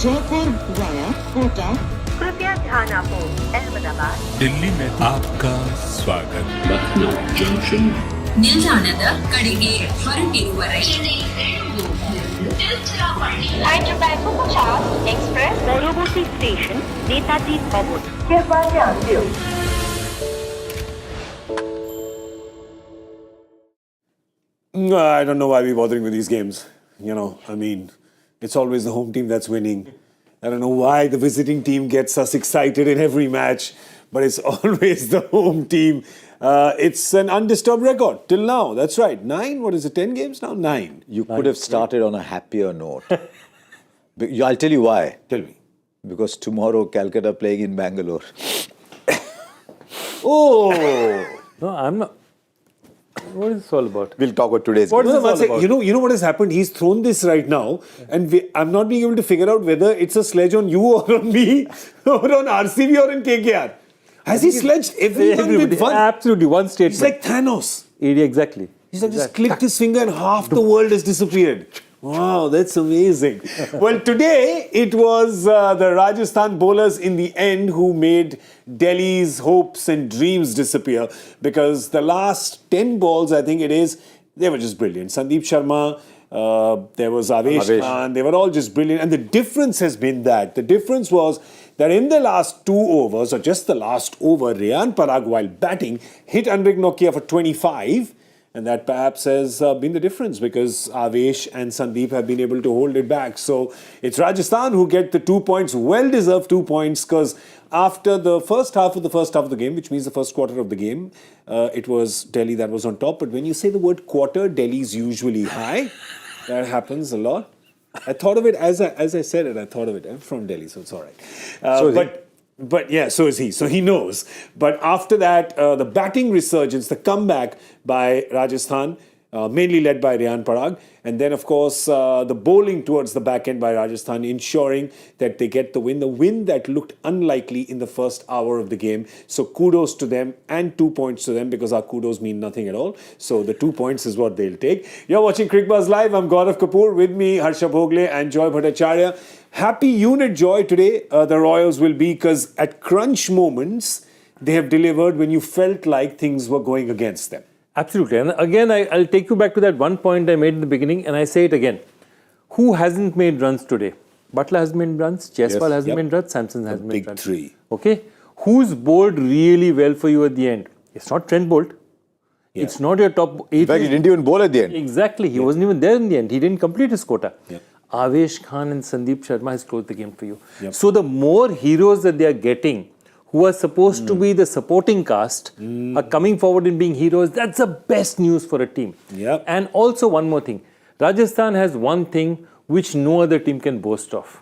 Jaipur via Kota. कृपया ध्यान आपो अहमदाबाद दिल्ली में आपका स्वागत। ಲಕ್ನೋ ಜಂಕ್ಷನ್ ನಿಲ್ದಾಣದ ಕಡೆಗೆ ಹೊರಟಿರುವವರೆಗೆ Hyderabad Bhattacharjya Express পরবর্তী স্টেশন নেতাজি ভবন कृपया ध्यान दियो। I don't know why we're bothering with these games. You know, I mean, it's always the home team that's winning. I don't know why the visiting team gets us excited in every match, but it's always the home team. It's an undisturbed record till now. That's right. 9, what is it, 10 games now? 9. You could have started on a happier note. I'll tell you why. Tell me. Because tomorrow Calcutta playing in Bangalore. Oh! No, I'm not. What is this all about? We'll talk about today's What game. is this all about? You know what has happened? He's thrown this right now, and I'm not being able to figure out whether it's a sledge on you or on me, or on RCB or in KKR. Has he sledged everyone with one? Absolutely, one statement. It's like Thanos. Exactly. He's like just clicked his finger and half the world has disappeared. Wow, that's amazing. Well, today it was the Rajasthan bowlers in the end who made Delhi's hopes and dreams disappear, because the last 10 balls, I think it is, they were just brilliant. Sandeep Sharma, there was Avesh Khan, they were all just brilliant. And the difference has been that. The difference was that in the last 2 overs, or just the last over, Riyan Parag, while batting, hit Anrich Nokia for 25. And that perhaps has been the difference, because Avesh and Sandeep have been able to hold it back. So it's Rajasthan who get the 2 points, well-deserved 2 points, because after the first half of the game, which means the first quarter of the game, it was Delhi that was on top. But when you say the word quarter, Delhi's usually high. That happens a lot. I thought of it as I said it. I thought of it. I'm from Delhi, so it's all right. But yeah, so is he. So he knows. But after that, the batting resurgence, the comeback by Rajasthan, mainly led by Riyan Parag. And then, of course, the bowling towards the back end by Rajasthan, ensuring that they get the win. The win that looked unlikely in the first hour of the game. So kudos to them, and 2 points to them, because our kudos mean nothing at all. So the 2 points is what they'll take. You're watching Cricbuzz Live. I'm Gaurav Kapur. With me, Harsha Bhogle and Joy Bhattacharya. Happy unit joy today, the Royals will be, because at crunch moments, they have delivered when you felt like things were going against them. Absolutely. And again, I'll take you back to that one point I made in the beginning, and I say it again. Who hasn't made runs today? Butler hasn't made runs, Jaiswal hasn't made runs, Samson hasn't made runs. Big three. Okay? Who's bowled really well for you at the end? It's not Trent Bolt. Yeah. It's not your top 8. In fact, he didn't even bowl at the end. Exactly. He wasn't even there in the end. He didn't complete his quota. Yeah. Avesh Khan and Sandeep Sharma has closed the game for you. Yep. So the more heroes that they are getting, who are supposed to be the supporting cast, are coming forward and being heroes, that's the best news for a team. Yep. And also one more thing. Rajasthan has one thing which no other team can boast of.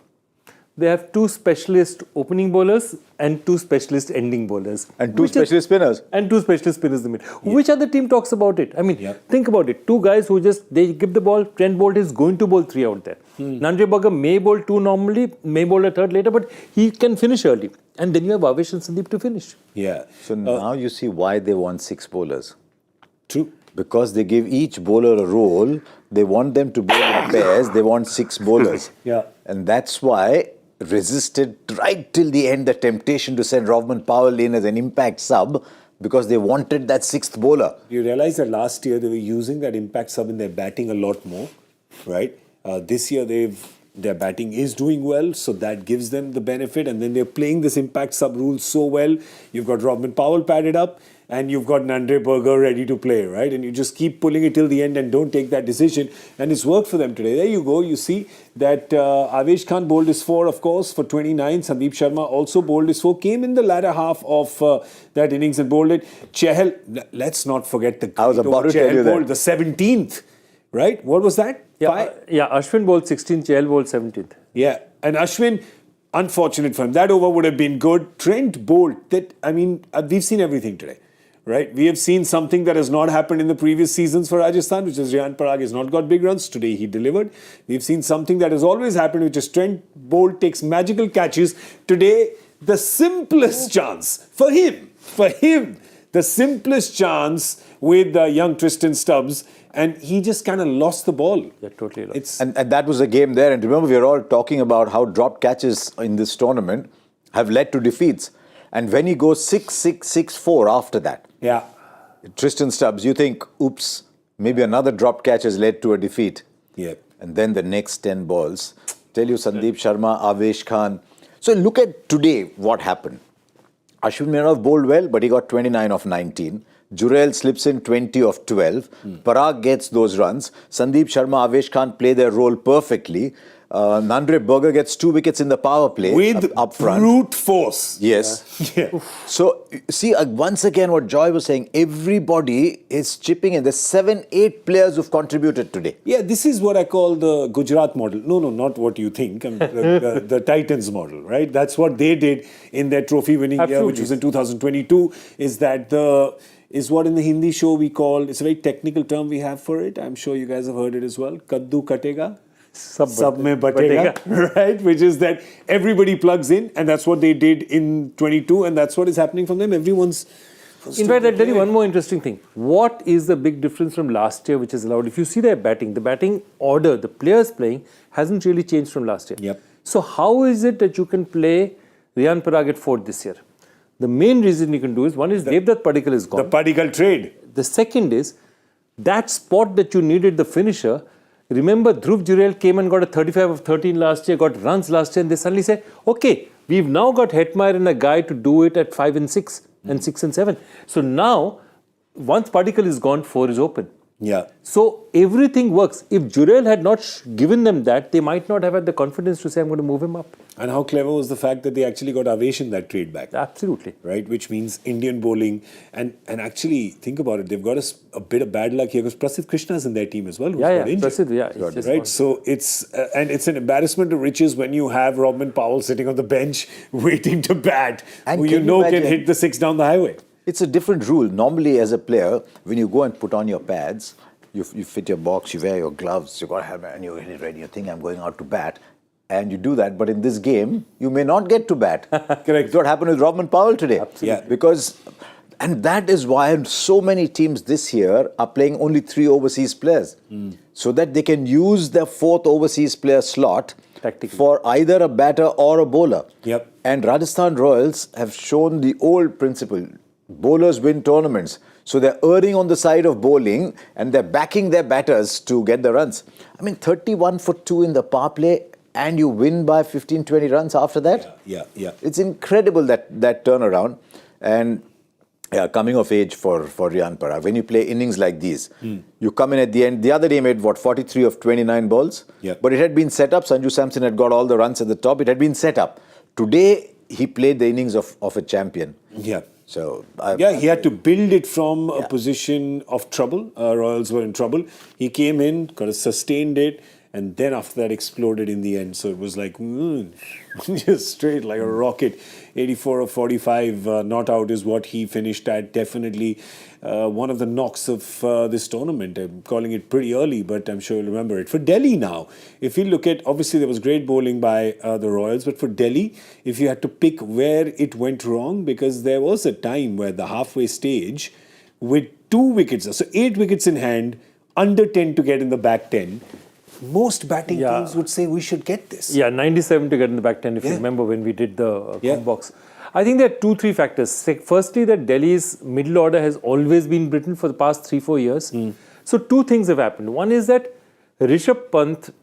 They have 2 specialist opening bowlers and 2 specialist ending bowlers. And 2 specialist spinners. And 2 specialist spinners in the middle. Which other team talks about it? I mean, think about it. 2 guys who they give the ball, Trent Bolt is going to bowl 3 out there. Nandre Burger may bowl 2 normally, may bowl a third later, but he can finish early. And then you have Avesh and Sandeep to finish. Yeah. So now you see why they want 6 bowlers. True. Because they give each bowler a role, they want them to bowl in pairs, they want 6 bowlers. Yeah. And that's why resisted right till the end the temptation to send Rovman Powell in as an impact sub, because they wanted that 6th bowler. You realize that last year they were using that impact sub in their batting a lot more, right? This year their batting is doing well, so that gives them the benefit, and then they're playing this impact sub rule so well. You've got Rovman Powell padded up, and you've got Nandre Burger ready to play, right? And you just keep pulling it till the end and don't take that decision. And it's worked for them today. There you go. You see that Avesh Khan bowled his 4, of course, for 29. Sandeep Sharma also bowled his 4. Came in the latter half of that innings and bowled it. Chahal, let's not forget the I was about to tell you bowled the 17th, right? What was that? Yeah, Ashwin bowled 16th, Chahal bowled 17th. Yeah, and Ashwin, unfortunate for him. That over would have been good. Trent Bolt, we've seen everything today. Right, we have seen something that has not happened in the previous seasons for Rajasthan, which is Riyan Parag has not got big runs. Today he delivered. We've seen something that has always happened, which is Trent Bolt takes magical catches. Today, the simplest chance for him, the simplest chance with young Tristan Stubbs, and he just kind of lost the ball. Yeah, totally lost. It's And that was the game there. And remember, we are all talking about how dropped catches in this tournament have led to defeats. And when he goes 6-6, 6-4 after that, yeah. Tristan Stubbs, you think, oops, maybe another dropped catch has led to a defeat. Yeah. And then the next 10 balls. Tell you, Sandeep Sharma, Avesh Khan. So look at today what happened. Ashwin may not have bowled well, but he got 29 of 19. Jurel slips in 20 of 12. Parag gets those runs. Sandeep Sharma, Avesh Khan play their role perfectly. Nandre Burger gets 2 wickets in the power play With up front. brute force. Yes. Yeah. So, see, once again, what Joy was saying, everybody is chipping in. There's 7-8 players who've contributed today. Yeah, this is what I call the Gujarat model. No, not what you think. The Titans model, right? That's what they did in their trophy-winning year, which was in 2022. Is what in the Hindi show we call, it's a very technical term we have for it. I'm sure you guys have heard it as well. Kaddu katega. Sab mein batega, right? Which is that everybody plugs in, and that's what they did in 22, and that's what is happening from them. Everyone's. In fact, I'll tell you one more interesting thing. What is the big difference from last year, which is allowed? If you see their batting, the batting order, the players playing, hasn't really changed from last year. Yep. So how is it that you can play Riyan Parag at 4th this year? The main reason you can do is, one is Devdutt Padikkal is gone. The Padikkal trade. The second is, that spot that you needed the finisher. Remember, Dhruv Jurel came and got a 35 of 13 last year, got runs last year, and they suddenly said, okay, we've now got Hetmeyer and a guy to do it at 5 and 6 and 6 and 7. So now, once Padikkal is gone, 4 is open. Yeah. So everything works. If Jurel had not given them that, they might not have had the confidence to say, I'm going to move him up. And how clever was the fact that they actually got Avesh in that trade back. Absolutely. Right, which means Indian bowling. And actually, think about it, they've got a bit of bad luck here because Prasidh Krishna's in their team as well. Who's got injured. Prasidh, Right, gone. So it's an embarrassment of riches when you have Robin Powell sitting on the bench waiting to bat, And who can you know you can imagine- hit the 6 down the highway. It's a different rule. Normally, as a player, when you go and put on your pads, you fit your box, you wear your gloves, you got a helmet, and you're ready. You think, I'm going out to bat. And you do that. But in this game, you may not get to bat. Correct. It's what happened with Robin Powell today. Absolutely. Yeah. Because, and that is why so many teams this year are playing only 3 overseas players. So that they can use their 4th overseas player slot Tactically. for either a batter or a bowler. Yep. And Rajasthan Royals have shown the old principle. Bowlers win tournaments. So they're erring on the side of bowling and they're backing their batters to get the runs. I mean, 31 for 2 in the power play and you win by 15, 20 runs after that. Yeah. It's incredible that turnaround. And coming of age for Riyan Parag. When you play innings like these, you come in at the end. The other day he made, 43 of 29 balls? Yeah. But it had been set up. Sanju Samson had got all the runs at the top. It had been set up. Today, he played the innings of a champion. Yeah. So he had to build it from a position of trouble. Royals were in trouble. He came in, kind of sustained it, and then after that exploded in the end. So it was like, just straight like a rocket. 84 of 45 not out is what he finished at. Definitely one of the knocks of this tournament. I'm calling it pretty early, but I'm sure you'll remember it. For Delhi now, if you look at, obviously there was great bowling by the Royals, but for Delhi, if you had to pick where it went wrong, because there was a time where the halfway stage with 2 wickets, so 8 wickets in hand, under 10 to get in the back 10, most batting teams would say we should get this. Yeah, 97 to get in the back 10, if you remember when we did the box. I think there are 2-3 factors. Firstly, that Delhi's middle order has always been Britain for the past 3-4 years. So 2 things have happened. One is that Rishabh Pant,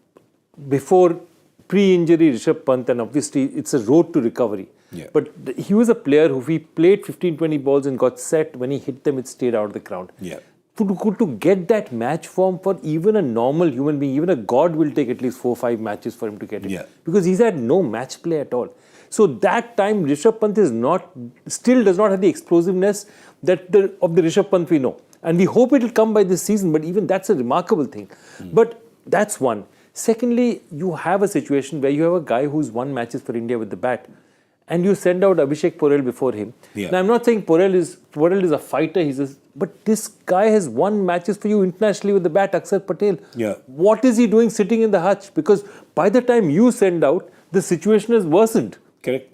before pre-injury Rishabh Pant, and obviously it's a road to recovery. Yeah. But he was a player who, he played 15-20 balls and got set. When he hit them, it stayed out of the ground. Yeah. To get that match form for even a normal human being, even a god will take at least 4-5 matches for him to get it. Yeah. Because he's had no match play at all. So that time, Rishabh Pant still does not have the explosiveness of the Rishabh Pant we know. And we hope it will come by this season, but even that's a remarkable thing. But that's one. Secondly, you have a situation where you have a guy who's won matches for India with the bat, and you send out Abhishek Porel before him. Yeah. Now, I'm not saying Porel is a fighter, but this guy has won matches for you internationally with the bat, Akshar Patel. Yeah. What is he doing sitting in the hutch? Because by the time you send out, the situation has worsened. Correct.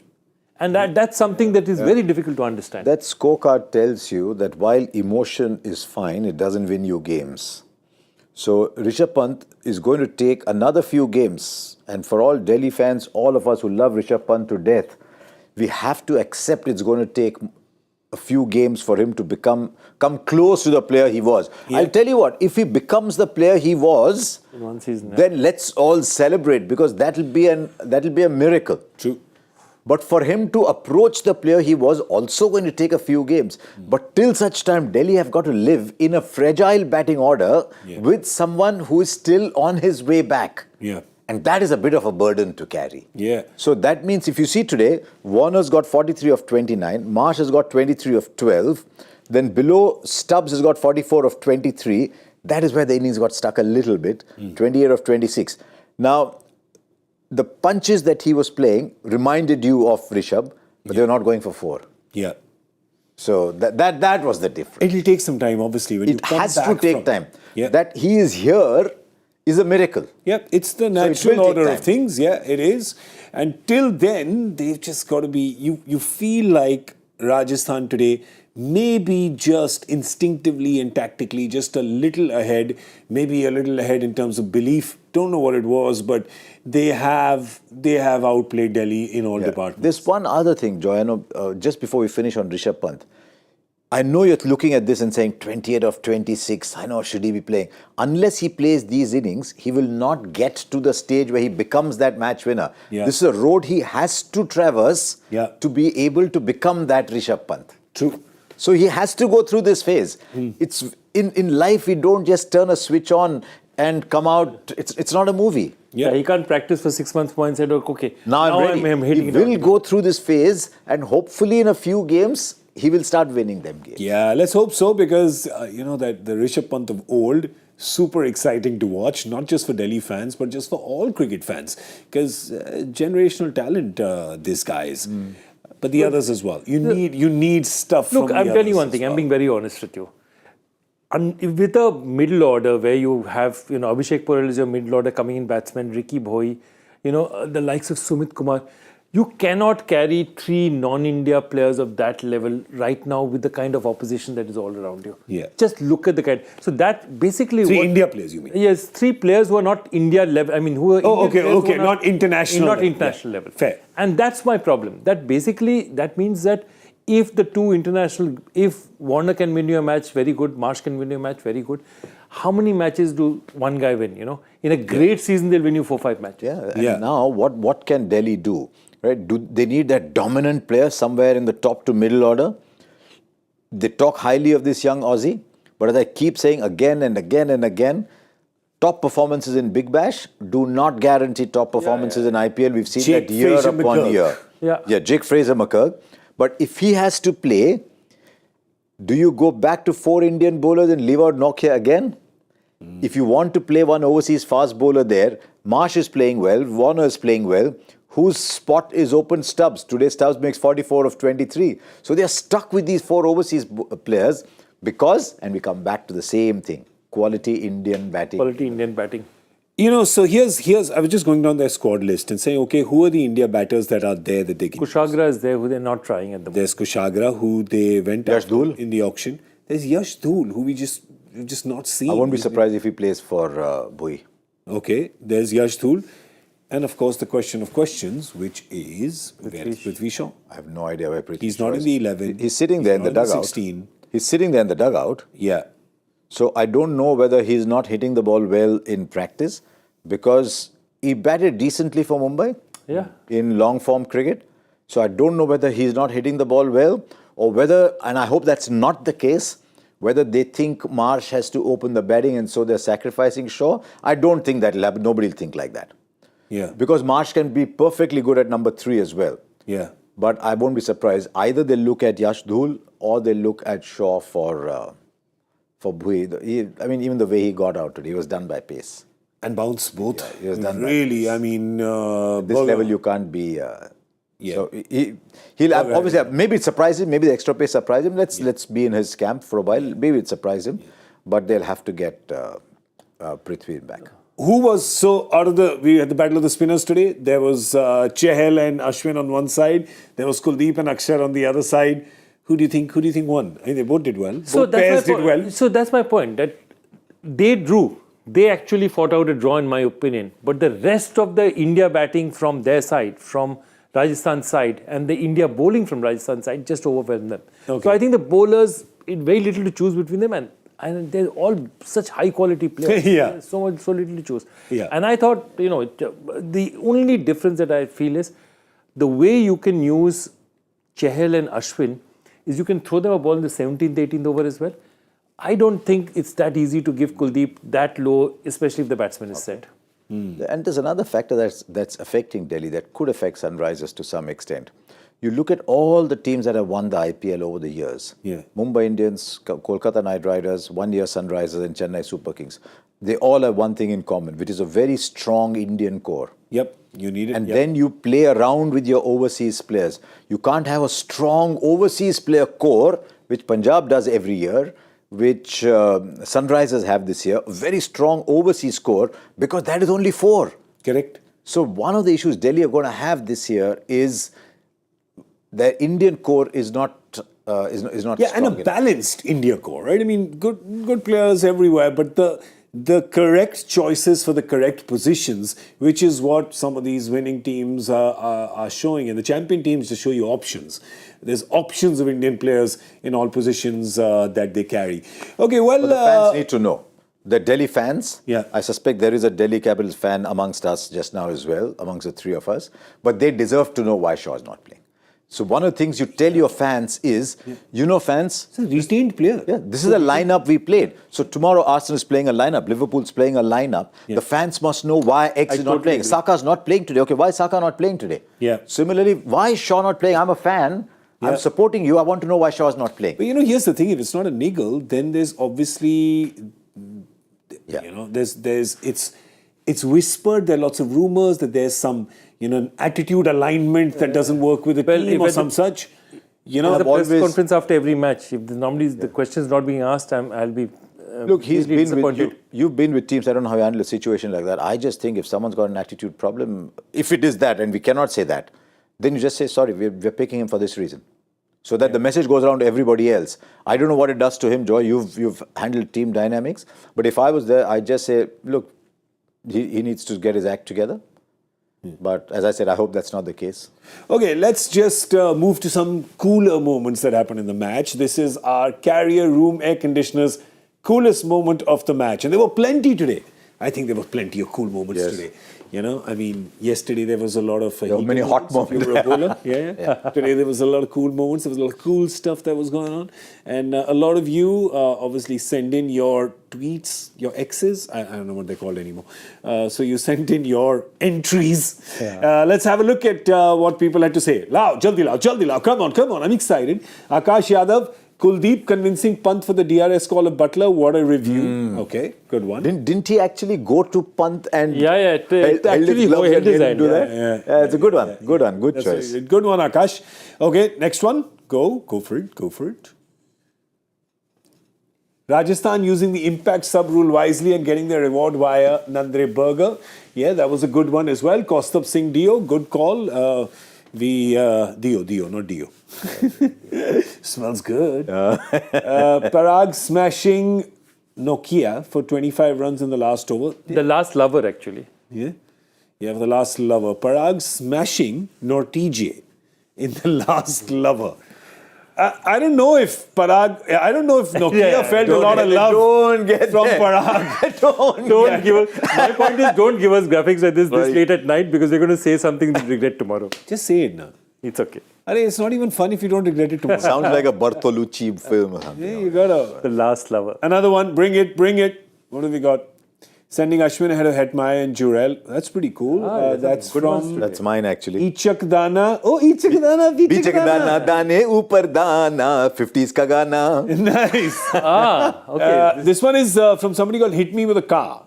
And that's something that is very difficult to understand. That scorecard tells you that while emotion is fine, it doesn't win you games. So Rishabh Pant is going to take another few games. And for all Delhi fans, all of us who love Rishabh Pant to death, we have to accept it's going to take a few games for him to come close to the player he was. Yeah. I'll tell you what, if he becomes the player he was, In one season, then let's all celebrate, because that'll be a miracle. True. But for him to approach the player he was also going to take a few games. But till such time, Delhi have got to live in a fragile batting order with someone who is still on his way back. Yeah. And that is a bit of a burden to carry. Yeah. So that means if you see today, Warner's got 43 of 29, Marsh has got 23 of 12, then below Stubbs has got 44 of 23. That is where the innings got stuck a little bit, 28 of 26. Now, the punches that he was playing reminded you of Rishabh, but they're not going for 4. Yeah. So that was the difference. It'll take some time, obviously. When you It come has to back take from- time. Yeah. That he is here is a miracle. Yeah, it's the it natural will take order time. of things. Yeah, it is. Until then, they've just got to be. You feel like Rajasthan today maybe just instinctively and tactically just a little ahead, maybe a little ahead in terms of belief. Don't know what it was, but they have outplayed Delhi in all departments. There's one other thing, Joy. I know, just before we finish on Rishabh Pant, I know you're looking at this and saying 28 of 26, I know, should he be playing? Unless he plays these innings, he will not get to the stage where he becomes that match winner. Yeah. This is a road he has to traverse to be able to become that Rishabh Pant. True. So he has to go through this phase. It's in life, we don't just turn a switch on and come out. It's not a movie. Yeah, he can't practice for 6 months more and said, okay, Now I'm ready. I'm hitting He it will out. go through this phase, and hopefully in a few games, he will start winning them games. Yeah, let's hope so, because that the Rishabh Pant of old, super exciting to watch, not just for Delhi fans, but just for all cricket fans, because generational talent, this guy is. But the others as well. You need stuff from Look, the I'm telling you others one as thing. I'm well. being very honest with you. And with a middle order where you have, Abhishek Porel is your middle order coming in batsman, Ricky Bhoi, the likes of Sumit Kumar, you cannot carry 3 non-India players of that level right now with the kind of opposition that is all around you. Yeah. Just look at the kind. So that basically... 3 India players, you mean? Yes, 3 players who are not India level. I mean, who are Oh, Indian players who okay, are not international Not level. international level. Fair. And that's my problem. That means that if Warner can win you a match, very good. Marsh can win you a match, very good. How many matches do one guy win, In a great season, they'll win you 4-5 matches. Yeah. And now, what can Delhi do? Right? Do they need that dominant player somewhere in the top to middle order? They talk highly of this young Aussie, but as I keep saying again and again and again, top performances in Big Bash do not guarantee top performances in IPL. We've seen Jake that year upon Fraser-McCurk. year. Yeah. Jake Fraser-McCurk. But if he has to play, do you go back to 4 Indian bowlers and leave out Nokia again? If you want to play one overseas fast bowler there, Marsh is playing well, Warner is playing well. Whose spot is open? Stubbs. Today Stubbs makes 44 of 23. So they are stuck with these 4 overseas players because, and we come back to the same thing, quality Indian batting. Quality Indian batting. So here's. I was just going down their squad list and saying, okay, who are the India batters that are there that they can? Kushagra is there, who they're not trying at the moment. There's Kushagra, who they went Yash after Dhul. in the auction. There's Yash Dhul, who we've just not seen. I won't be surprised if he plays for Bhoi. Okay, there's Yash Dhul. And of course, the question of questions, which is where is Prithvi Shaw? I have no idea where Prithvi He's Shaw not in is. the 11. He's sitting there in the not dugout. 16. He's sitting there in the dugout. Yeah. So I don't know whether he's not hitting the ball well in practice because he batted decently for Mumbai in long form cricket. So I don't know whether he's not hitting the ball well or whether, and I hope that's not the case, whether they think Marsh has to open the batting and so they're sacrificing Shaw. I don't think that'll happen. Nobody will think like that. Yeah. Because Marsh can be perfectly good at number 3 as well. Yeah. But I won't be surprised. Either they look at Yash Dhul or they look at Shaw for Bhui. I mean, even the way he got out today, he was done by pace. And bounce both. he was done by really, I mean... This level, you can't be... Yeah. So he'll obviously, maybe it surprised him, maybe the extra pace surprised him. Let's be in his camp for a while. Maybe it surprised him. But they'll have to get Prithvi back. who was so out of we had the battle of the spinners today. There was Chahal and Ashwin on one side. There was Kuldeep and Akshar on the other side. Who do you think won? I mean, they both did well. Both pairs did well. So that's my point, that they drew. They actually fought out a draw, in my opinion. But the rest of the India batting from their side, from Rajasthan side, and the India bowling from Rajasthan side just overwhelmed them. Okay. So I think the bowlers, very little to choose between them, and they're all such high quality players. Yeah. So little to choose. Yeah. And I thought, the only difference that I feel is the way you can use Chahal and Ashwin is you can throw them a ball in the 17th, 18th over as well. I don't think it's that easy to give Kuldeep that low, especially if the batsman is set. And there's another factor that's affecting Delhi that could affect Sunrisers to some extent. You look at all the teams that have won the IPL over the years. Yeah. Mumbai Indians, Kolkata Knight Riders, 1 year Sunrisers and Chennai Super Kings. They all have one thing in common, which is a very strong Indian core. Yep, you need it. And then you play around with your overseas players. You can't have a strong overseas player core, which Punjab does every year, which Sunrisers have this year, a very strong overseas core, because that is only 4. Correct. So one of the issues Delhi are going to have this year is their Indian core is not strong and a enough. balanced India core, right? I mean, good players everywhere, but the correct choices for the correct positions, which is what some of these winning teams are showing. And the champion teams just show you options. There's options of Indian players in all positions that they carry. Okay, well... But the fans need to know. The Delhi fans, Yeah. I suspect there is a Delhi Capitals fan amongst us just now as well, amongst the 3 of us, but they deserve to know why Shaw is not playing. So one of the things you tell your fans is, fans, It's a retained player. yeah, this is the lineup we played. So tomorrow Arsenal is playing a lineup, Liverpool's playing a lineup. Yeah. The fans must know why X is not totally playing. agree. Saka's not playing today. Okay, why is Saka not playing today? Yeah. Similarly, why is Shaw not playing? I'm a fan. Yeah. I'm supporting you. I want to know why Shaw is not playing. But here's the thing: if it's not a niggle, then there's obviously, Yeah. it's whispered. There are lots of rumors that there's some, an attitude alignment that doesn't work with the team or some such. The press conference after every match, if the question is not being asked, I'll be Look, he's been disappointed. with you've been with teams. I don't know how you handle a situation like that. I just think if someone's got an attitude problem, if it is that, and we cannot say that, then you just say, sorry, we're picking him for this reason. So that the message goes around to everybody else. I don't know what it does to him, Joy. You've handled team dynamics. But if I was there, I'd just say, look, he needs to get his act together. But as I said, I hope that's not the case. Okay, let's just move to some cooler moments that happened in the match. This is our carrier room air conditioners coolest moment of the match. And there were plenty today. I think there were plenty of cool moments today. I mean, yesterday there was a lot of... There were many hot moments. If you were a bowler. Yeah. Today there was a lot of cool moments. There was a lot of cool stuff that was going on. And a lot of you obviously send in your tweets, your X's. I don't know what they're called anymore. So you sent in your entries. Let's have a look at what people had to say. Lao, jaldi lao. Come on. I'm excited. Akash Yadav. Kuldeep convincing Pant for the DRS call of Butler. What a review. Okay, good one. Didn't he actually go to Pant and actually held his hand. do that? Yeah, it's a good one. Good That's choice. a good one, Akash. Okay, next one. Go for it. Rajasthan using the impact sub-rule wisely and getting their reward via Nandre Burger. Yeah, that was a good one as well. Kostap Singh Dio, good call. Dio, not Dio. Smells good. Parag smashing Nokia for 25 runs in the last over. The last lover, actually. Yeah. You have the last lover. Parag smashing Nortije in the last lover. I don't know if Nokia felt a lot of love from Parag. My point is, don't give us graphics like this late at night, because we're going to say something that we regret tomorrow. Just say it now. It's okay. It's not even fun if you don't regret it tomorrow. Sounds like a Bertolucci film. Yeah, you gotta. The last lover. Another one. Bring it. What have we got? Sending Ashwin ahead of Hetmaya and Jurel. That's pretty cool. That's from That's mine actually. Ichak Dana. Oh, Ichak Dana. Bichak dana, dane upar dana, 50s ka gana. Nice. Okay. This one is from somebody called Hit Me With a Car.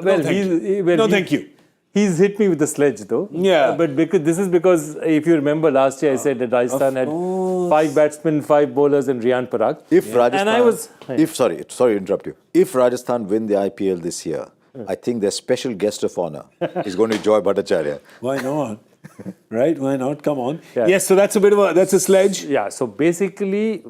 Thank you. He's hit me with the sledge, though. Yeah. But this is because, if you remember last year, I said that Rajasthan had 5 batsmen, 5 bowlers, and Riyan Parag. If Rajasthan, And I was... sorry to interrupt you. If Rajasthan win the IPL this year, I think their special guest of honor is going to be Joy Bhattacharya. Why not? Right? Why not? Come on. Yeah. Yes, so that's a sledge. Yeah, so basically,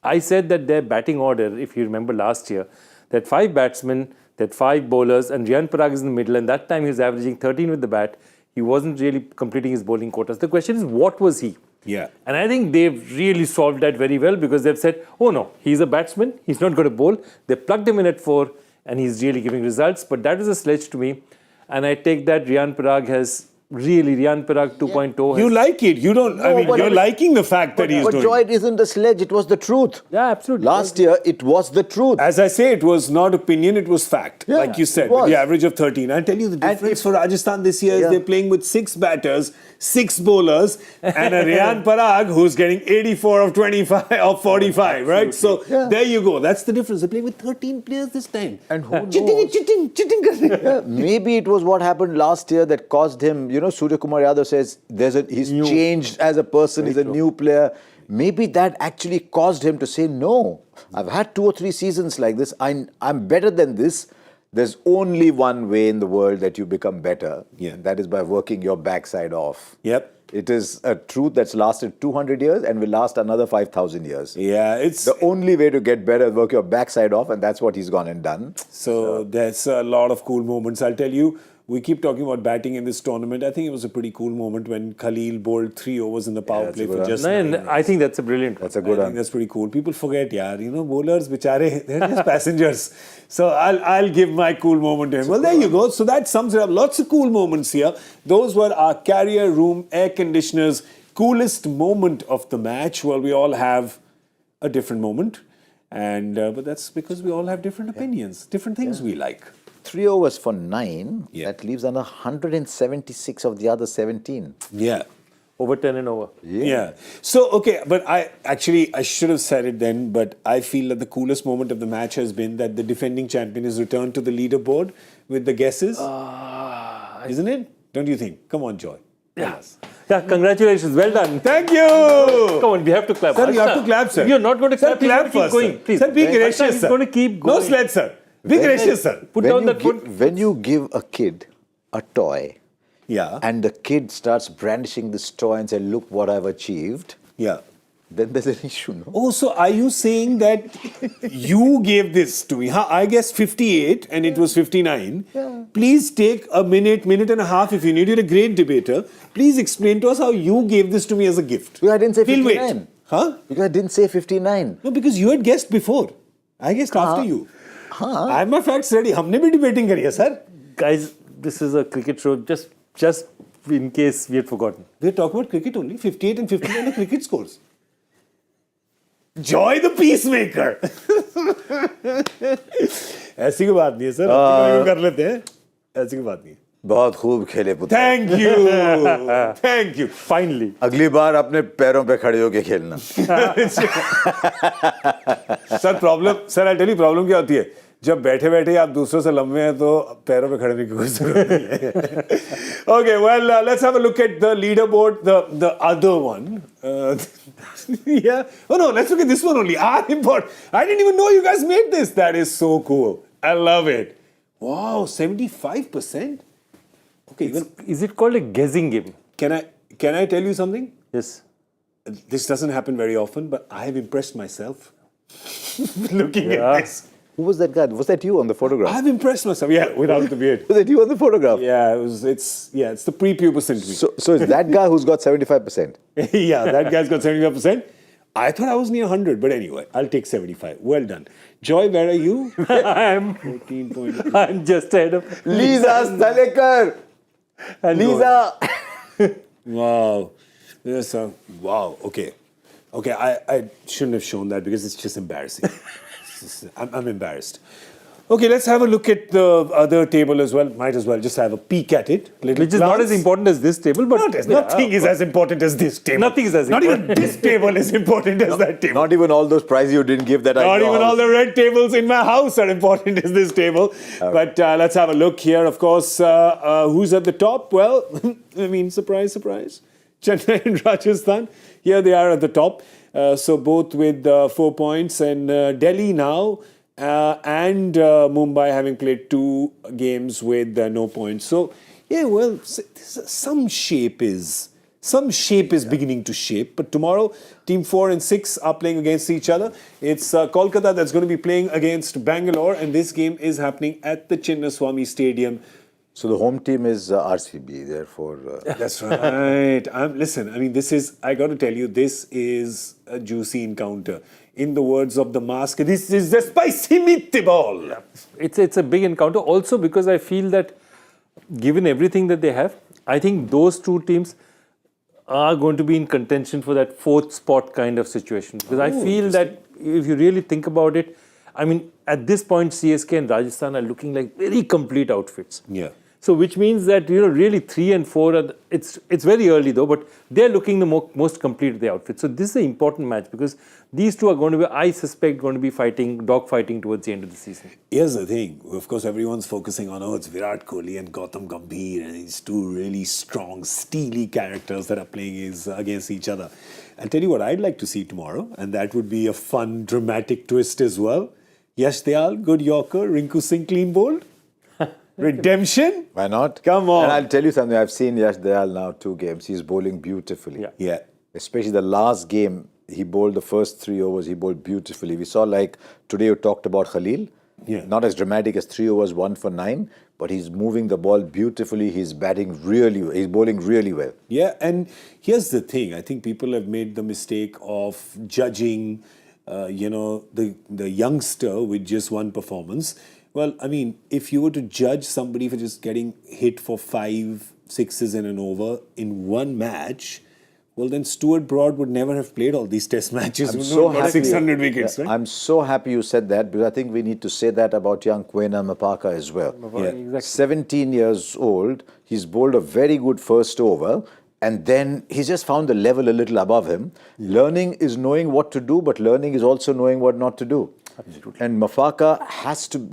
I said that their batting order, if you remember last year, that 5 batsmen, that 5 bowlers, and Riyan Parag is in the middle, and that time he was averaging 13 with the bat. He wasn't really completing his bowling quotas. The question is, what was he? Yeah. And I think they've really solved that very well because they've said, oh no, he's a batsman, he's not going to bowl. They plugged him in at 4 and he's really giving results. But that is a sledge to me. And I take that Riyan Parag 2.0. You like it. You don't, you're liking the fact that he's But doing Joy, it. it isn't a sledge, it was the truth. Yeah, absolutely. Last year, it was the truth. As I say, it was not opinion, it was fact. Yeah, like you said, it was. with the average of 13. I'll tell you the difference for Rajasthan this year is they're playing with 6 batters, 6 bowlers, and a Riyan Parag who's getting 84 of 25 of 45, right? So there you go. That's the difference. They're playing with 13 players this time. And who knows? Cheating. Maybe it was what happened last year that caused him, Surya Kumar Yadav says he's changed as a person, he's a new player. Maybe that actually caused him to say, no, I've had 2 or 3 seasons like this. I'm better than this. There's only one way in the world that you become better. Yeah. And that is by working your backside off. Yep. It is a truth that's lasted 200 years and will last another 5,000 years. Yeah, it's The only way to get better is work your backside off, and that's what he's gone and done. so there's a lot of cool moments. I'll tell you, we keep talking about batting in this tournament. I think it was a pretty cool moment when Khalil bowled 3 overs in the power that's play a good for one. just No, 9 and runs. I think that's a brilliant one. That's a I good think one. that's pretty cool. People forget, bowlers, bichare, they're just passengers. So I'll give my cool moment to him. Well, there you go. So that sums it up. Lots of cool moments here. Those were our carrier room air conditioners. Coolest moment of the match. Well, we all have a different moment. And but that's because we all have different opinions, different things we like. 3 overs for 9, Yeah. that leaves another 176 of the other 17. Yeah. Over 10 and over. Yeah. So, okay, but I should have said it then, but I feel that the coolest moment of the match has been that the defending champion is returned to the leaderboard with the guesses. Isn't it? Don't you think? Come on, Joy. Tell us. Yeah, congratulations. Well done. Thank you. Come on, we have to clap. Sir, you have Harsha, to clap, sir. You're not going to Sir, clap. He's clap going to keep first, going. sir. Please. Sir, be gracious, Harsha, he's sir. going to keep No going. sled, sir. Be gracious, sir. Put down that foot. When you give a kid a toy Yeah. and the kid starts brandishing this toy and say, look what I've achieved, Yeah. then there's an issue, no? Oh, so are you saying that you gave this to me? I guess 58 and it was 59. Yeah. Please take a minute and a half if you need. You're a great debater. Please explain to us how you gave this to me as a gift. Because I didn't say We'll 59. wait. Huh? Because I didn't say 59. No, because you had guessed before. I guessed after you. I have my facts ready. हमने भी debating करी है, sir. Guys, this is a cricket show. Just in case we had forgotten. We're talking about cricket only. 58 and 59 are cricket scores. Joy the peacemaker. ऐसी कोई बात नहीं है, sir. कर लेते हैं. ऐसी कोई बात नहीं है. बहुत खूब खेले पुत्र. Thank you. Thank you. Finally. अगली बार अपने पैरों पे खड़े होके खेलना. Sir I'll tell you problem क्या होती है. जब बैठे बैठे आप दूसरों से लंबे हैं तो पैरों पे खड़े होने की कोई जरूरत नहीं है. Okay, well, let's have a look at the leaderboard, the other one. Yeah. Oh no, let's look at this one only. Import. I didn't even know you guys made this. That is so cool. I love it. Wow, 75%. Okay, Is it called a guessing game? can I tell you something? Yes. This doesn't happen very often, but I have impressed myself looking at this. Who was that guy? Was that you on the photograph? I've impressed myself. Yeah, without the beard. Was that you on the photograph? Yeah, it's the prepubescent week. So it's that guy who's got 75%. Yeah, that guy's got 75%. I thought I was near 100, but anyway, I'll take 75. Well done. Joy, where are you? I'm 14.2. I'm just ahead of Lisa Stalekar! and Lisa! Wow. Yes, wow. Okay. I shouldn't have shown that because it's just embarrassing. I'm embarrassed. Okay, let's have a look at the other table as well. Might as well just have a peek at it. Which is not as important as this table, but Nothing is as important as this table. Nothing is as Not important. even this table is important as that table. Not even all those prizes you didn't give that I Not know even of. all the red tables in my house are important as this table. But let's have a look here. Of course, who's at the top? Well, I mean, surprise, surprise. Chennai and Rajasthan. Here they are at the top. So both with 4 points. And Delhi now and Mumbai having played 2 games with no points. So, yeah, well, some shape is beginning to shape. But tomorrow, Team 4 and 6 are playing against each other. It's Kolkata that's going to be playing against Bangalore, and this game is happening at the Chinnaswamy Stadium. So the home team is RCB, therefore. That's right. Listen, I mean, I got to tell you, this is a juicy encounter. In the words of the mask, this is the spicy meatball. Yeah. It's a big encounter also because I feel that given everything that they have, I think those 2 teams are going to be in contention for that 4th spot kind of situation. Because I feel that if you really think about it, I mean, at this point, CSK and Rajasthan are looking like very complete outfits. Yeah. So which means that, really 3 and 4, it's very early though, but they're looking the most complete of the outfit. So this is an important match because these 2 are going to be, I suspect, going to be dog-fighting towards the end of the season. Here's the thing. Of course, everyone's focusing on, it's Virat Kohli and Gautam Gambhir and these 2 really strong, steely characters that are playing against each other. I'll tell you what I'd like to see tomorrow, and that would be a fun, dramatic twist as well. Yash Dayal, good Yorker. Rinku Singh, clean bowled. Redemption? Why not? Come on. And I'll tell you something. I've seen Yash Dayal now 2 games. He's bowling beautifully. Yeah. Especially the last game, he bowled the first 3 overs. He bowled beautifully. We saw today you talked about Khalil. Yeah. Not as dramatic as 3 overs, 1 for 9. But he's moving the ball beautifully. He's batting really well. He's bowling really well. Yeah, and here's the thing. I think people have made the mistake of judging, the youngster with just 1 performance. Well, I mean, if you were to judge somebody for just getting hit for 5 sixes in an over in 1 match, well, then Stuart Broad would never have played all these test matches with 600 wickets, right? I'm so happy you said that because I think we need to say that about young Kwena Mapaka as well. Exactly. 17 years old, he's bowled a very good first over and then he's just found the level a little above him. Learning is knowing what to do, but learning is also knowing what not to do. Absolutely. And Mafaka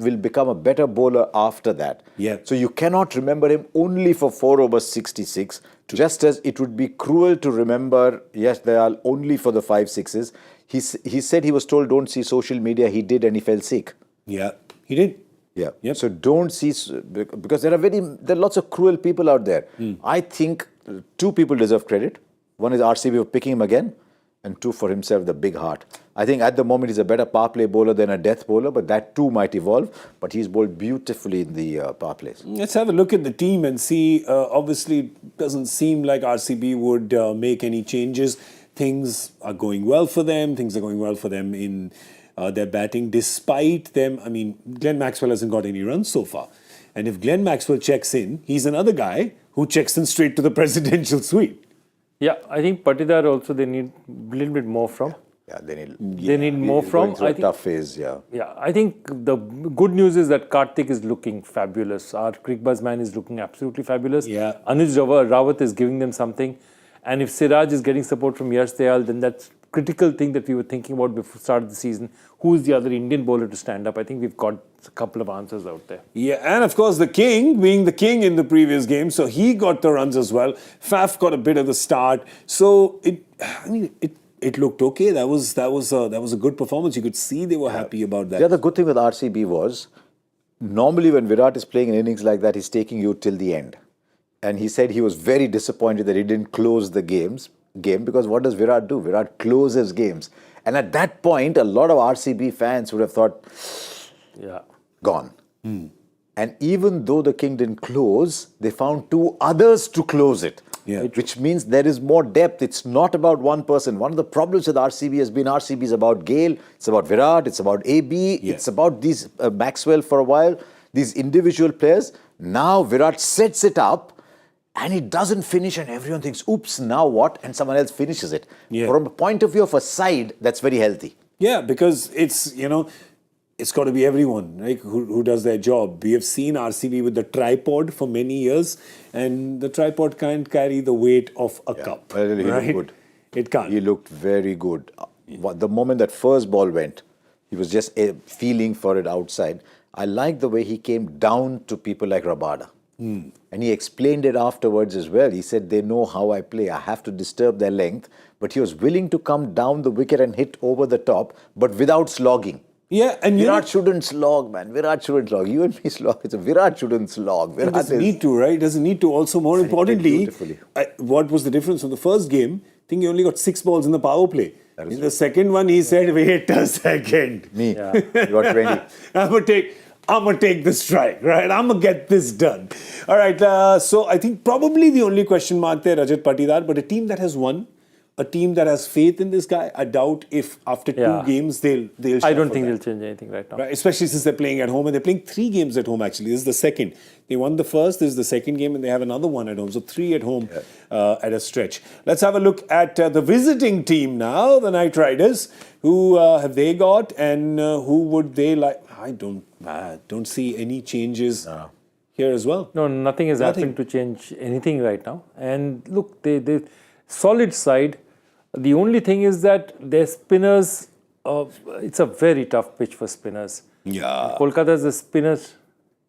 will become a better bowler after that. Yeah. So you cannot remember him only for 4 overs 66, just as it would be cruel to remember Yash Dayal only for the 5 sixes. He said he was told don't see social media. He did and he fell sick. Yeah, he did. Yeah. Yep. So don't see, because there are lots of cruel people out there. I think 2 people deserve credit. One is RCB for picking him again, and 2 for himself, the big heart. I think at the moment he's a better power play bowler than a death bowler, but that too might evolve. But he's bowled beautifully in the power plays. Let's have a look at the team and see. Obviously, it doesn't seem like RCB would make any changes. Things are going well for them. Things are going well for them in their batting. Despite them, I mean, Glenn Maxwell hasn't got any runs so far. And if Glenn Maxwell checks in, he's another guy who checks in straight to the presidential suite. Yeah, I think Patidar also they need a little bit more from. Yeah, they need more from. I think, tough phase, yeah. Yeah, I think the good news is that Karthik is looking fabulous. Our Cricbuzz man is looking absolutely fabulous. Yeah. Anuj Rawat is giving them something. And if Siraj is getting support from Yash Dayal, then that's critical thing that we were thinking about before the start of the season. Who is the other Indian bowler to stand up? I think we've got a couple of answers out there. Yeah, and of course the king being the king in the previous game, so he got the runs as well. Faf got a bit of the start, so it looked okay. That was a good performance. You could see they were happy about that. The other good thing with RCB was normally when Virat is playing an innings like that, he's taking you till the end. And he said he was very disappointed that he didn't close the game because what does Virat do? Virat closes games. And at that point, a lot of RCB fans would have thought, gone. And even though the king didn't close, they found 2 others to close it. Yeah. Which means there is more depth. It's not about one person. One of the problems with RCB has been RCB is about Gale, it's about Virat, it's about AB, it's about these Maxwell for a while, these individual players. Now Virat sets it up and it doesn't finish and everyone thinks, oops, now what? And someone else finishes it. Yeah. From a point of view of a side, that's very healthy. Yeah, because it's got to be everyone, right, who does their job. We have seen RCB with the tripod for many years, and the tripod can't carry the weight of a cup. Well, he right? looked good. It can't. He looked very good. The moment that first ball went, he was just feeling for it outside. I like the way he came down to people like Rabada. And he explained it afterwards as well. He said, they know how I play. I have to disturb their length. But he was willing to come down the wicket and hit over the top, but without slogging. Yeah, and Virat shouldn't slog, man. Virat shouldn't slog. You and me slog. It's a Virat shouldn't slog. He Virat doesn't need to, right? He doesn't need to. Also, more importantly, beautifully. what was the difference from the first game? I think he only got 6 balls in the power play. In the second one, he said, wait a second. Me, you got 20. I'm gonna take the strike, right? I'm gonna get this done. All right. So I think probably the only question mark there, Rajat Patidar, but a team that has won, a team that has faith in this guy. I doubt if after 2 games they'll. I don't think they'll change anything right now. Right, especially since they're playing at home, and they're playing 3 games at home. Actually, this is the second. They won the first. This is the second game, and they have another one at home. So 3 at home at a stretch. Let's have a look at the visiting team now, the Knight Riders. Who have they got, and who would they like? I don't see any changes here as well. No, nothing has happened to change anything right now. And look, they solid side. The only thing is that their spinners, it's a very tough pitch for spinners. Yeah. Kolkata is a spinner.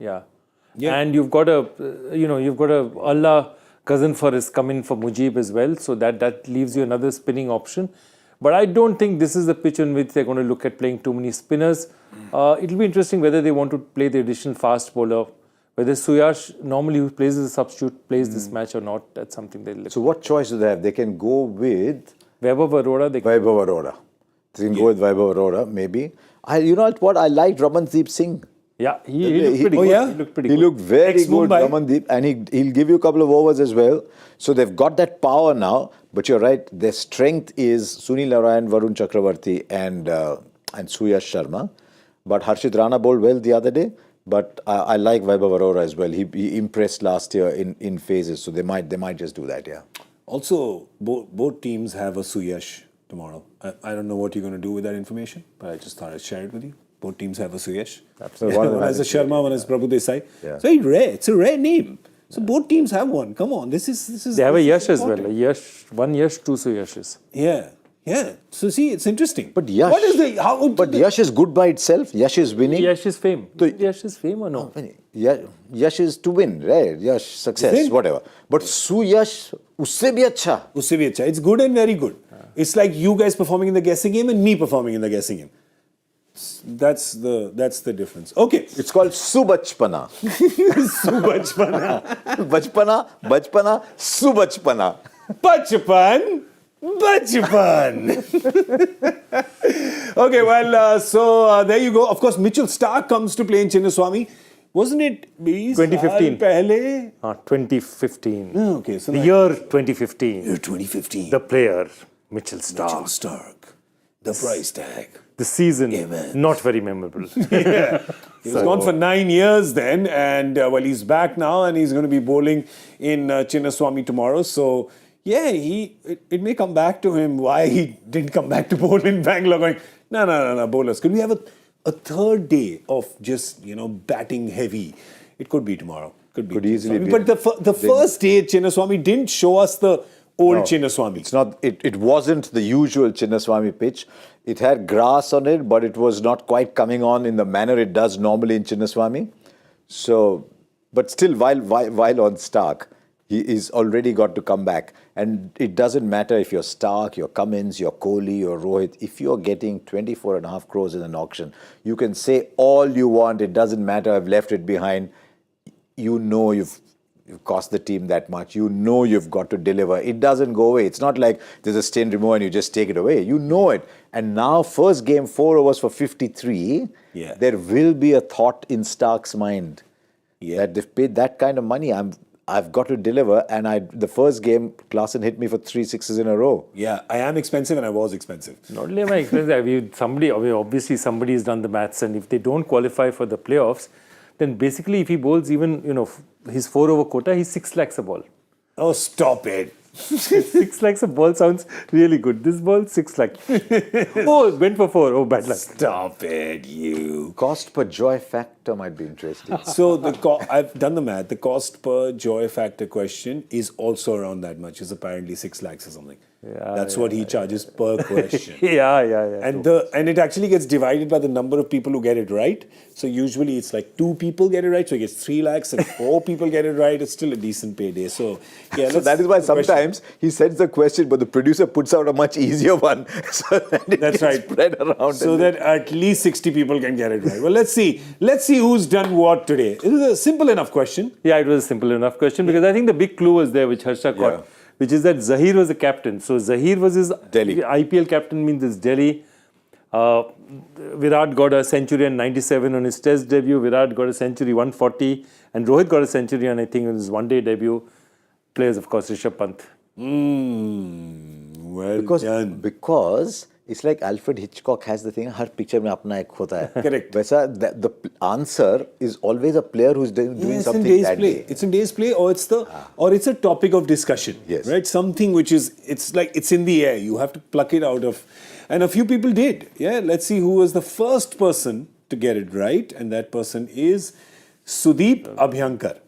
Yeah. And you've got a Allah cousin for his coming for Mujib as well. So that leaves you another spinning option. But I don't think this is the pitch on which they're going to look at playing too many spinners. It'll be interesting whether they want to play the additional fast bowler. Whether Suyash, normally who plays as a substitute, plays this match or not. That's something they'll look. So what choice do they have? They can go with Vaibhav Arora. They can go with Vaibhav Arora, maybe. You know what? I liked Ramandeep Singh. Yeah, he looked pretty good. yeah? He looked pretty He good. looked very good, Ex-Mumbai. Ramandeep, and he'll give you a couple of overs as well. So they've got that power now. But you're right, their strength is Sunil Narayan, Varun Chakravarti, and Suyash Sharma. But Harshit Rana bowled well the other day. But I like Vaibhav Arora as well. He impressed last year in phases, so they might just do that. Yeah. Also, both teams have a Suyash tomorrow. I don't know what you're going to do with that information, but I just thought I'd share it with you. Both teams have a Suyash. Absolutely. One has a Sharma, one has Prabhu Desai. Yeah. It's very rare. It's a rare name. So both teams have one. Come on, this is. They have a this is Yash as well. important. A Yash, 1 Yash, 2 Suyashes. Yeah. So see, it's interesting. But Yash, what is Yash is good by itself. Yash is winning. Yash is fame. So- Yash is fame or no? Yash is to win, right? Yash, success, Win. whatever. But Suyash, usse bhi acha. Usse bhi acha. It's good and very good. It's like you guys performing in the guessing game and me performing in the guessing game. That's the difference. Okay. It's called Subachpana. Subachpana. Bachpana, Subachpana. Bachpan. Okay, well, so there you go. Of course, Mitchell Starc comes to play in Chinnaswamy. Wasn't it 2015. Pehle? 2015. Okay, so The year 2015. 2015. The player, Mitchell Starc. Mitchell Starc. The price tag. The season, Amen. not very memorable. He was gone for 9 years then, and he's back now, and he's going to be bowling in Chinnaswamy tomorrow. So, yeah, it may come back to him why he didn't come back to bowl in Bangalore. Going, no, bowlers. Could we have a third day of just batting heavy? It could be tomorrow. Could easily be. But the first day at Chinnaswamy didn't show us the old Chinnaswamy. It's not. It wasn't the usual Chinnaswamy pitch. It had grass on it, but it was not quite coming on in the manner it does normally in Chinnaswamy. So, but still, while on Starc, he's already got to come back. And it doesn't matter if you're Starc, you're Cummins, you're Kohli, you're Rohit. If you're getting 24.5 crores in an auction, you can say all you want. It doesn't matter. I've left it behind. You've cost the team that much. You've got to deliver. It doesn't go away. It's not like there's a stain remover and you just take it away. You know it. And now, first game, 4 overs for 53. Yeah. There will be a thought in Stark's mind that they've paid that kind of money. I've got to deliver. And the first game, Klaasen hit me for 3 sixes in a row. Yeah, I am expensive and I was expensive. Not only am I expensive, obviously somebody's done the maths, and if they don't qualify for the playoffs, then basically if he bowls even, his 4 over quota, he's 6 lakhs a ball. Oh, stop it. 6 lakhs a ball sounds really good. This ball, 6 lakhs. Oh, it went for 4. Oh, bad luck. Stop it, you. Cost per joy factor might be interesting. So I've done the math. The cost per joy factor question is also around that much. It's apparently 6 lakhs or something. That's what he charges per question. Yeah. And it actually gets divided by the number of people who get it right. So usually it's like 2 people get it right, so he gets 3 lakhs, and 4 people get it right. It's still a decent payday. So yeah, So that is why sometimes he sends the question, but the producer puts out a much easier one. So that it That's gets right. spread around. So that at least 60 people can get it right. Well, let's see. Let's see who's done what today. It was a simple enough question. Yeah, it was a simple enough question because I think the big clue was there, which Harsha caught, which is that Zahir was the captain. So Zahir was his Delhi. IPL captain, means it's Delhi. Virat got a century in 97 on his test debut. Virat got a century 140, and Rohit got a century on, I think, on his one-day debut. Players, of course, Rishabh Pant. Well done. Because it's like Alfred Hitchcock has the thing, har picture mein apna ek hota hai. Correct. Vaisa, the answer is always a player who's doing Yeah, it's something in day's that play. day. It's in day's play, or it's a topic of discussion. Yes. Right? Something which is, it's like it's in the air. You have to pluck it out of, and a few people did. Yeah. Let's see who was the first person to get it right, and that person is Sudeep Abhyankar.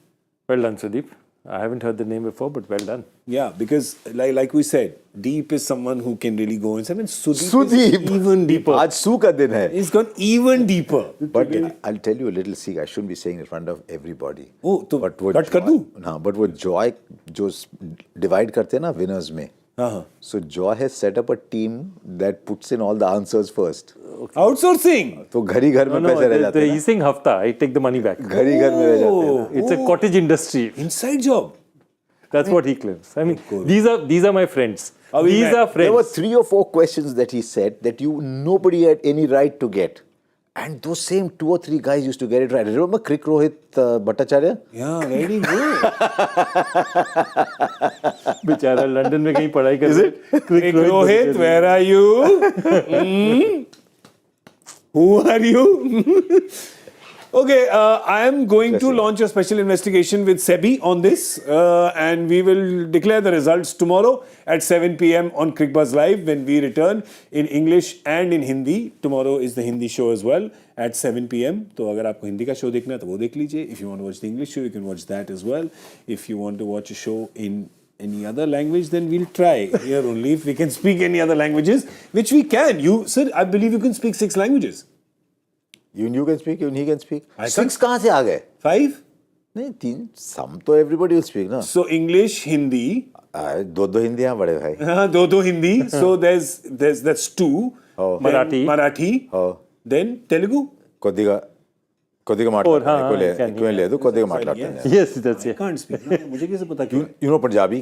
Well done, Sudeep. I haven't heard the name before, but well done. Yeah, because like we said, Deep is someone who can really go inside, and Sudeep Sudeep! is even deeper. Aaj Su ka din hai. He's gone even deeper. But I'll tell you a little secret. I shouldn't be saying in front of everybody. Oh, तो But वो cut कर दूं? हाँ, but वो Joy जो divide करते हैं ना winners में. So Joy has set up a team that puts in all the answers first. Outsourcing. तो घर ही घर में पैसे रह जाते हैं. He's saying hafta. I take the money back. घर ही घर में रह जाते हैं. It's a cottage industry. Inside job. That's what he claims. I mean, these are my friends. Are we These met? are friends. There were 3 or 4 questions that he said that nobody had any right to get. And those same 2 or 3 guys used to get it right. Remember Crick Rohit Bhattacharya? Yeah, very good. बेचारा London में कहीं पढ़ाई कर रहे हैं। Crick Rohit, where are you? Who are you? Okay, I am going to launch a special investigation with SEBI on this, and we will declare the results tomorrow at 7 p.m. on Cricbuzz Live when we return in English and in Hindi. Tomorrow is the Hindi show as well at 7 p.m. तो अगर आपको हिंदी का show देखना है तो वो देख लीजिए. If you want to watch the English show, you can watch that as well. If you want to watch a show in any other language, then we'll try here only if we can speak any other languages, which we can. You, sir, I believe you can speak 6 languages. Even you can speak, even he can speak. I 6 कहाँ से आ गए? 5? नहीं 3. Some तो everybody will speak ना. So English, Hindi. 2 Hindi हैं बड़े भाई. दो Hindi. So that's 2. Oh. Then Marathi. Oh. Then Telugu. కొద్దిగా మాట్లాడతాను. ఎక్కువ లేదు కొద్దిగా మాట్లాడతాను. Yes, that's it. I can't speak. मुझे कैसे पता क्यों? You know Punjabi?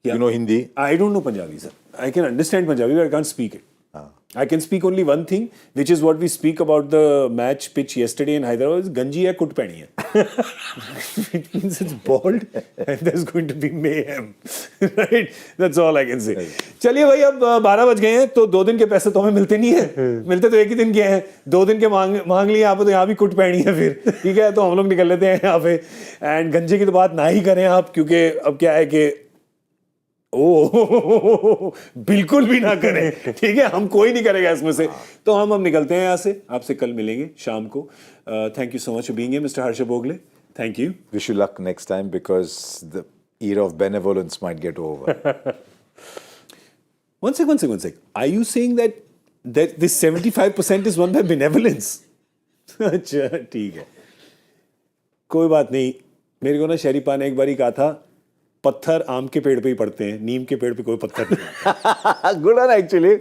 Yeah. You know Hindi? I don't know Punjabi, sir. I can understand Punjabi, but I can't speak it. I can speak only one thing, which is what we speak about the match pitch yesterday in Hyderabad. Is Ganji hai kut pehni hai. Which means it's bald and there's going to be mayhem. Right? That's all I can say. चलिए भाई अब 12 बज गए हैं तो 2 दिन के पैसे तो हमें मिलते नहीं है. मिलते तो एक ही दिन के हैं. 2 दिन के मांग लिए यहाँ पे तो यहाँ भी कुट पहनी है फिर. ठीक है तो हम लोग निकल लेते हैं यहाँ पे. एंड गंजे की तो बात ना ही करें आप क्योंकि अब क्या है कि बिल्कुल भी ना करें. ठीक है हम कोई नहीं करेगा इसमें से. तो हम अब निकलते हैं यहाँ से. आपसे कल मिलेंगे शाम को. Thank you so much for being here mister Harsh Bhogle. Thank you. Wish you luck next time because the era of benevolence might get over. One sec. Are you saying that this 75% is won by benevolence? अच्छा ठीक है कोई बात नहीं. मेरे को ना शरीफा ने एक बार ही कहा था पत्थर आम के पेड़ पे ही पड़ते हैं, नीम के पेड़ पे कोई पत्थर नहीं. Good one actually.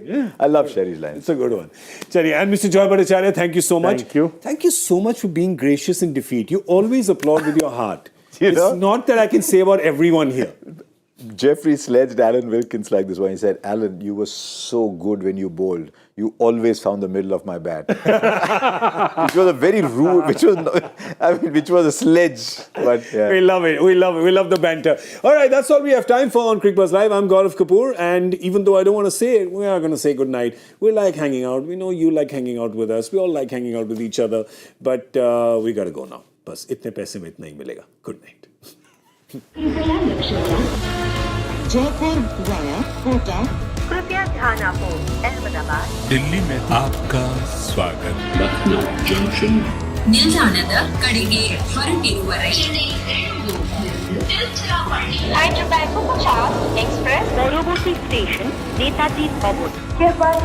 I love Sherry's line. It's a good one. चलिए, and Mr. Joy Bhattacharya, thank you so much. Thank you. Thank you so much for being gracious in defeat. You always applaud with your heart. You It's know? not that I can say about everyone here. Jeffrey sledged Alan Wilkins like this one. He said, Alan, you were so good when you bowled. You always found the middle of my bat. Which was a very rude, which was a sledge. But yeah. We love it. We love the banter. All right, that's all we have time for on Cricbuzz Live. I'm Gaurav Kapur, and even though I don't want to say it, we are going to say good night. We like hanging out. We know you like hanging out with us. We all like hanging out with each other. But we got to go now. बस इतने पैसे में इतना ही मिलेगा. Good night. Jaipur via Kota. कृपया ध्यान आपको अहमदाबाद दिल्ली में आपका स्वागत. Lucknow Junction, ನಿಲ್ದಾಣದ ಕಡೆಗೆ ಹೊರಟಿರುವರೆ Hyderabad Bhattacharjya Express পরবর্তী স্টেশন নেতাজি ভবন। Cricbuzz